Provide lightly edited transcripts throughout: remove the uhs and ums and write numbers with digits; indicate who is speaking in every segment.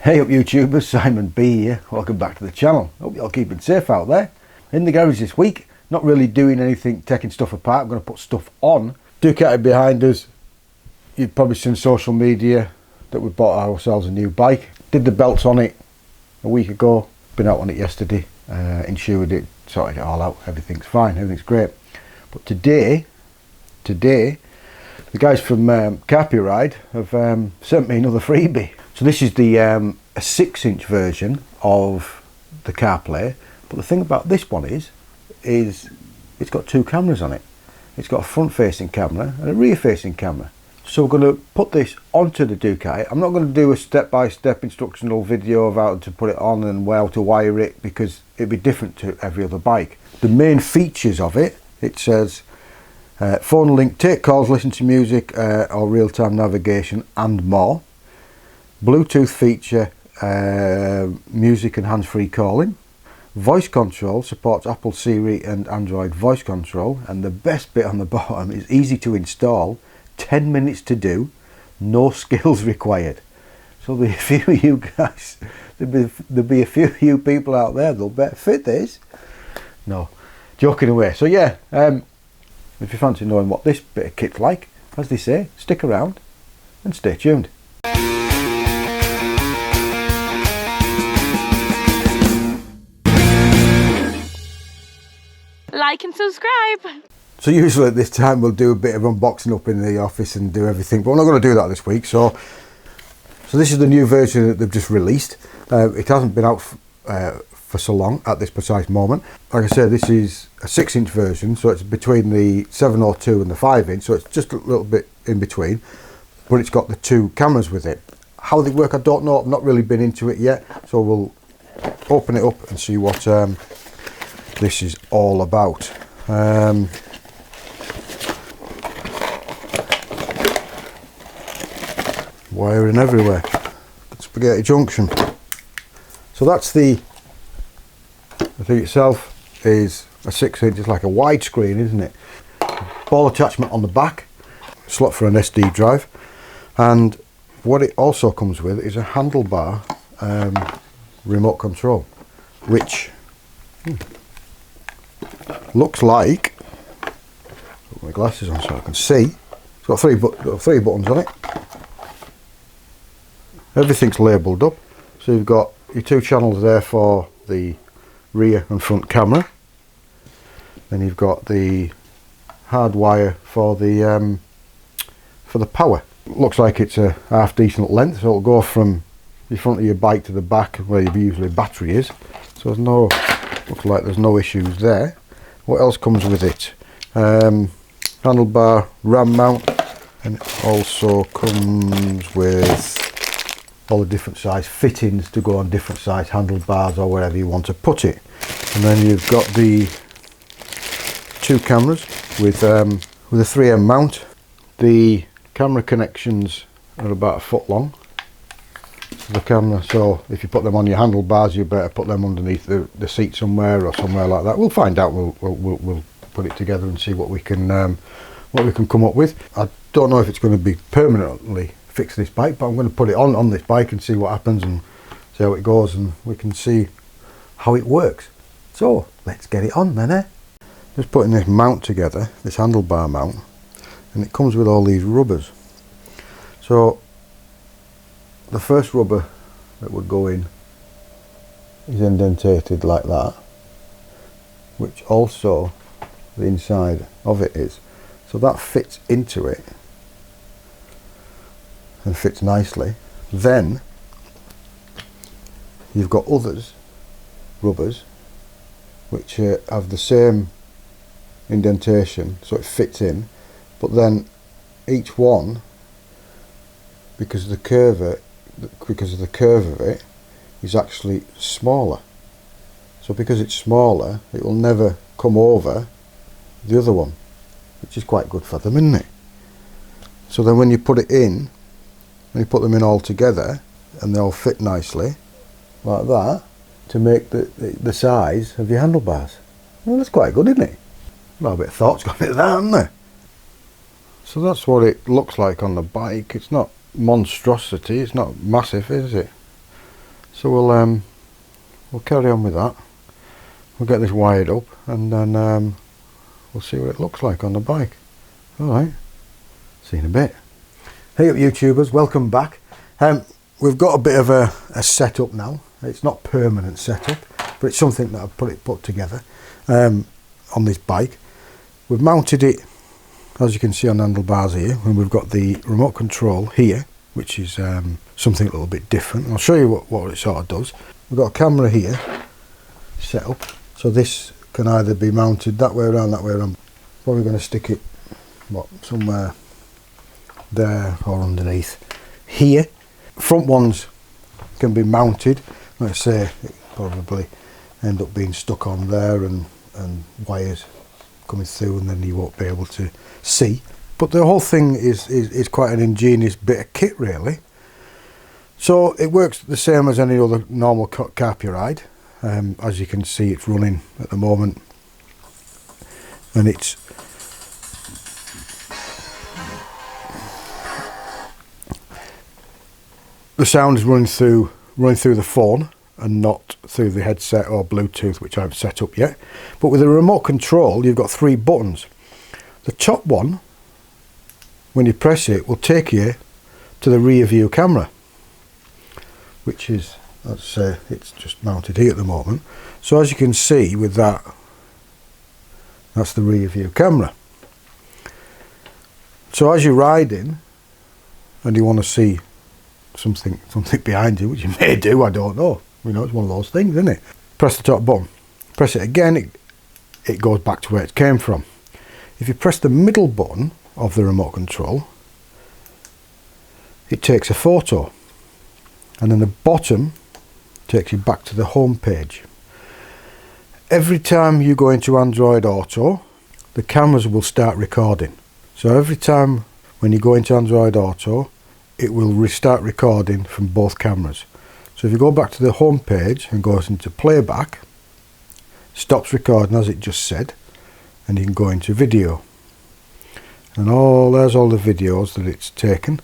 Speaker 1: Hey up YouTubers, Simon B here, welcome back to the channel. Hope you're all keeping safe out there. In the garage this week, not really doing anything, taking stuff apart. I'm going to put stuff on. Ducati behind us, you've probably seen social media that we bought ourselves a new bike. Did the belts on it a week ago, been out on it yesterday, insured it, sorted it all out, everything's fine, everything's great. But today, the guys from Carpuride have sent me another freebie. So this is the a 6-inch version of the CarPlay, but the thing about this one is it's got two cameras on it. It's got a front-facing camera and a rear-facing camera. So we're going to put this onto the Ducati. I'm not going to do a step-by-step instructional video of how to put it on and how to wire it, because it'd be different to every other bike. The main features of it, it says phone link, take calls, listen to music or real-time navigation and more. Bluetooth feature, music and hands-free calling. Voice control, supports Apple Siri and Android voice control. And the best bit on the bottom is easy to install, 10 minutes to do, no skills required. So there'll be a few of you guys, there'll be a few of you people out there that'll better fit this. No, joking away. So yeah, if you fancy knowing what this bit of kit's like, as they say, stick around and stay tuned.
Speaker 2: Like and subscribe.
Speaker 1: So usually at this time we'll do a bit of unboxing up in the office and do everything, but we're not going to do that this week. So this is the new version that they've just released. It hasn't been out for so long at this precise moment. Like I said, this is a 6-inch version, so it's between the 702 and the 5-inch, so it's just a little bit in between, but it's got the two cameras with it. How they work I don't know, I've not really been into it yet, so we'll open it up and see what this is all about. Wiring everywhere. Spaghetti junction. So that's the thing itself is a 6-inch, it's like a widescreen, isn't it? Ball attachment on the back, slot for an SD drive, and what it also comes with is a handlebar remote control, which looks like, put my glasses on so I can see, it's got three buttons on it. Everything's labelled up, so you've got your two channels there for the rear and front camera, then you've got the hard wire for the power. Looks like it's a half decent length, so it'll go from the front of your bike to the back where your usually battery is, so looks like there's no issues there. What else comes with it? Handlebar ram mount, and it also comes with all the different size fittings to go on different size handlebars or wherever you want to put it. And then you've got the two cameras with a 3M mount. The camera connections are about a foot long. The camera, so if you put them on your handlebars, you better put them underneath the seat somewhere or somewhere like that. We'll find out. We'll put it together and see what we can come up with. I don't know if it's going to be permanently fix this bike, but I'm going to put it on this bike and see what happens and see how it goes, and we can see how it works. So let's get it on then, eh? Just putting this mount together, this handlebar mount, and it comes with all these rubbers. So the first rubber that would go in is indentated like that, which also the inside of it is. So that fits into it and fits nicely. Then you've got rubbers which have the same indentation, so it fits in, but then each one, because of the curve of it, is actually smaller. So because it's smaller, it will never come over the other one, which is quite good for them, isn't it? So then when you put it in, when you put them in all together, and they all fit nicely like that, to make the size of your handlebars. Well, that's quite good, isn't it? Well, a bit of thought's gone into that, hasn't there? So that's what it looks like on the bike. It's not monstrosity, it's not massive, is it? So we'll carry on with that. We'll get this wired up and then we'll see what it looks like on the bike. Alright, see you in a bit. Hey up YouTubers, welcome back. We've got a bit of a setup now. It's not permanent setup, but it's something that I've put together on this bike. We've mounted it, as you can see, on handlebars here, and we've got the remote control here, which is something a little bit different. I'll show you what it sort of does. We've got a camera here set up, so this can either be mounted that way around, that way around. Probably going to stick it somewhere there or underneath here. Front ones can be mounted. Let's say it probably end up being stuck on there and wires coming through, and then you won't be able to see. But the whole thing is quite an ingenious bit of kit, really. So it works the same as any other normal Carpuride. As you can see, it's running at the moment, and it's the sound is running through the phone and not through the headset or Bluetooth, which I haven't set up yet. But with a remote control, you've got 3 buttons. The top one, when you press it, will take you to the rear view camera, which is, let's say, it's just mounted here at the moment. So as you can see with that, that's the rear view camera. So as you're riding and you want to see something behind you, which you may do, I don't know. You know, it's one of those things, isn't it? Press the top button. Press it again, it goes back to where it came from. If you press the middle button of the remote control, it takes a photo, and then the bottom takes you back to the home page. Every time you go into Android Auto, the cameras will start recording. So every time when you go into Android Auto, it will restart recording from both cameras. So if you go back to the home page and goes into playback, stops recording as it just said, and you can go into video. And there's all the videos that it's taken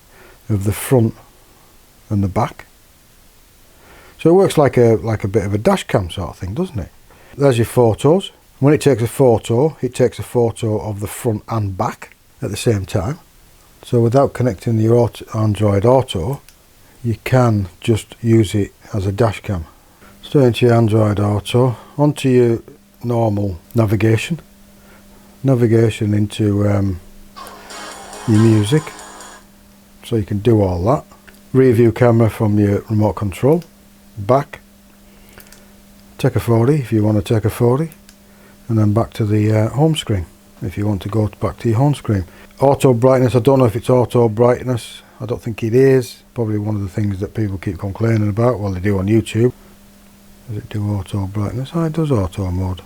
Speaker 1: of the front and the back. So it works like a bit of a dash cam sort of thing, doesn't it? There's your photos. When it takes a photo of the front and back at the same time. So without connecting your Android Auto, you can just use it as a dash cam. Straight into your Android Auto, onto your normal navigation into your music, so you can do all that. Rear view camera from your remote control, back, take a 40 if you want to take a 40, and then back to the home screen if you want to go back to your home screen. Auto brightness, I don't know if it's auto brightness, I don't think it is. Probably one of the things that people keep complaining about, well, they do on YouTube. Does it do auto brightness? Oh, it does auto mode.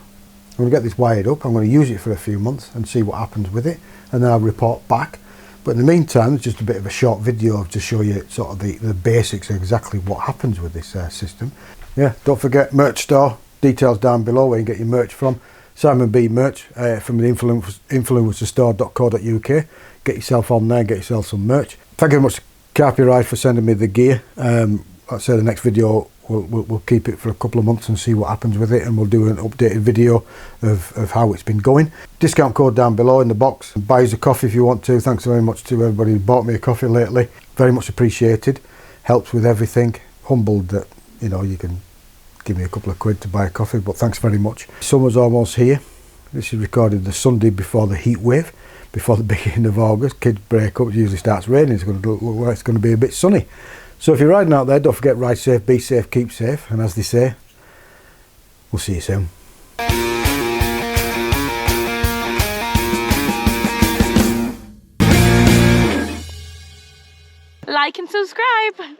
Speaker 1: I'm going to get this wired up, I'm going to use it for a few months and see what happens with it, and then I'll report back. But in the meantime, it's just a bit of a short video to show you sort of the basics of exactly what happens with this system. Yeah, don't forget, merch store, details down below where you can get your merch from. Simon B merch from the influencerstore.co.uk. Get yourself on there, get yourself some merch. Thank you very much, Capuride, for sending me the gear. Like I say, the next video we'll keep it for a couple of months and see what happens with it, and we'll do an updated video of how it's been going. Discount code down below in the box. Buy us a coffee if you want to. Thanks very much to everybody who bought me a coffee lately. Very much appreciated. Helps with everything. Humbled that, you know, you can give me a couple of quid to buy a coffee, but thanks very much. Summer's almost here. This is recorded the Sunday before the heat wave, before the beginning of August. Kids break up, it usually starts raining. It's going to look like it's going to be a bit sunny. So if you're riding out there, don't forget, ride safe, be safe, keep safe, and as they say, we'll see you soon.
Speaker 2: Like and subscribe.